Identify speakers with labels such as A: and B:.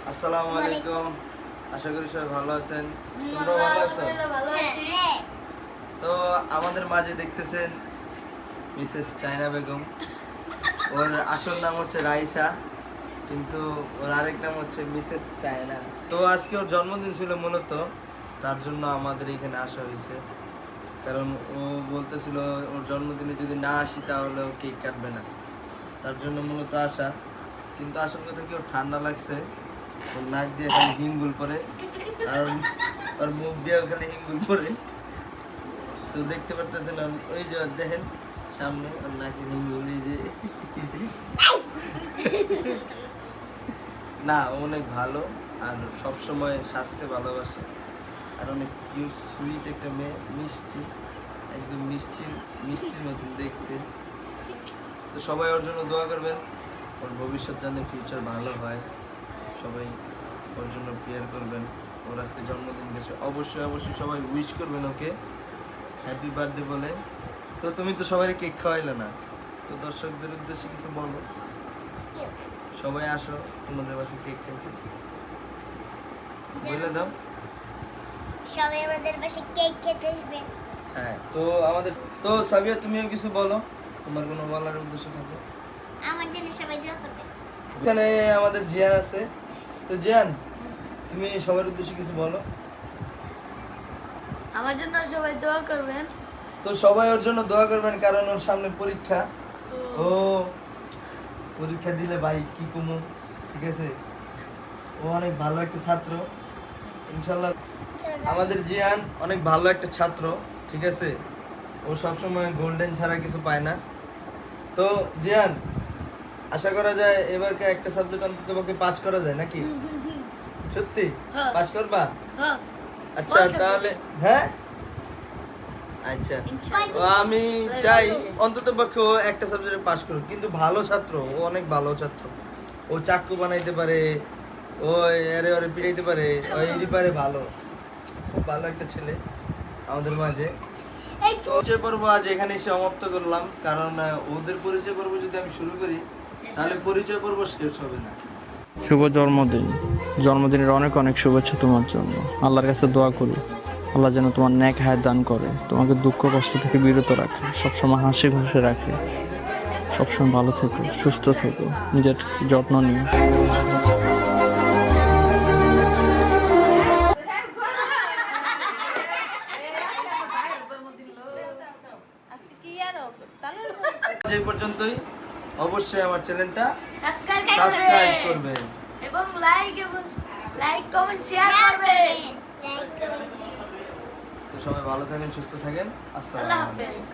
A: আসসালামু আলাইকুম। আশা করি সবাই ভালো আছেন। তোমরা ভালো আছো?
B: ভালো আছি।
A: তো আমাদের মাঝে দেখতেছেন মিসেস চায়না বেগম। ওর আসল নাম হচ্ছে রাইসা, কিন্তু ওর আরেক নাম হচ্ছে মিসেস চায়না। তো আজকে ওর জন্মদিন ছিল মূলত, তার জন্য আমাদের এখানে আসা হয়েছে। কারণ ও বলতেছিল ওর জন্মদিনে যদি না আসি তাহলে ও কেক কাটবে না, তার জন্য মূলত আসা। কিন্তু আসল কথা কি, ওর ঠান্ডা লাগছে, ওর নাক দিয়ে খালি হিঙ্গুল পরে, আর ওর মুখ দিয়ে খালি হিঙ্গুল পরে। তো দেখতে পারতেছেন ওই যে দেখেন সামনে ওর নাকে হিঙ্গুল, এই যে না, ও অনেক ভালো আর সবসময় স্বাস্থ্যে ভালোবাসে, আর অনেক কিউট সুইট একটা মেয়ে, মিষ্টি, একদম মিষ্টির মতন দেখতে। তো সবাই ওর জন্য দোয়া করবেন, ওর ভবিষ্যৎ জানে ফিউচার ভালো হয়। সবাই ওর জন্য প্রেয়ার করবেন। ওর আজকে জন্মদিন গেছে, অবশ্যই সবাই উইশ করবেন ওকে হ্যাপি বার্থডে বলে। তো তুমি তো সবাই কেক খাওয়াইলে না, তো দর্শকদের উদ্দেশ্যে কিছু বলো। সবাই আসো তোমাদের বাসায় কেক খেতে, বলে দাও।
B: সবাই আমাদের বাসায় কেক খেতে আসবে।
A: হ্যাঁ, তো আমাদের তো সাবিয়া, তুমিও কিছু বলো, তোমার কোনো বলার উদ্দেশ্য থাকে।
B: আমার জন্য সবাই দোয়া করবে।
A: এখানে আমাদের জিয়ান আছে, তো জিয়ান তুমি সবার উদ্দেশ্যে কিছু বলো।
C: আমার জন্য সবাই দোয়া করবেন।
A: তো সবাই ওর জন্য দোয়া করবেন, কারণ ওর সামনে পরীক্ষা। ও পরীক্ষা দিলে ভাই কি কমু, ঠিক আছে। ও অনেক ভালো একটা ছাত্র ইনশাল্লাহ। আমাদের জিয়ান অনেক ভালো একটা ছাত্র, ঠিক আছে। ও সবসময় গোল্ডেন ছাড়া কিছু পায় না। তো জিয়ান, আশা করা যায় এবারকে একটা সাবজেক্ট অন্তত পক্ষে পাস করা যায় নাকি? সত্যি
C: হ্যাঁ।
A: পাস করবা?
C: হ্যাঁ,
A: আচ্ছা তাহলে হ্যাঁ, আচ্ছা তো আমি চাই অন্তত পক্ষে ও একটা সাবজেক্টে পাস করুক, কিন্তু ভালো ছাত্র, ও অনেক ভালো ছাত্র। ও চাকু বানাইতে পারে, ও এরে ওরে পিড়াইতে পারে, ও এরই পারে, ভালো, খুব ভালো একটা ছেলে আমাদের মাঝে। তো পরিচয় পর্ব আজ এখানে সমাপ্ত করলাম, কারণ ওদের পরিচয় পর্ব যদি আমি শুরু করি তাহলে পরিচয় পর্ব শেষ হবে না।
D: শুভ জন্মদিন। জন্মদিনের অনেক অনেক শুভেচ্ছা তোমার জন্য। আল্লাহর কাছে দোয়া করি আল্লাহ যেন তোমার নেক হায়াত দান করে, তোমাকে দুঃখ কষ্ট থেকে বিরত রাখে, সবসময় হাসি খুশি রাখে, সবসময় ভালো থেকো, সুস্থ থেকো, নিজের যত্ন নিও।
C: আজকে কি আর হবে? তাহলে
A: এই পর্যন্তই। অবশ্যই আমার চ্যানেলটা
C: সাবস্ক্রাইব
A: সাবস্ক্রাইব করবেন।
C: এবং লাইক কমেন্ট শেয়ার করবেন।
A: তো সবাই ভালো থাকেন, সুস্থ থাকেন।
C: আল্লাহ
A: আসসালামু আলাইকুম।
C: হাফেজ।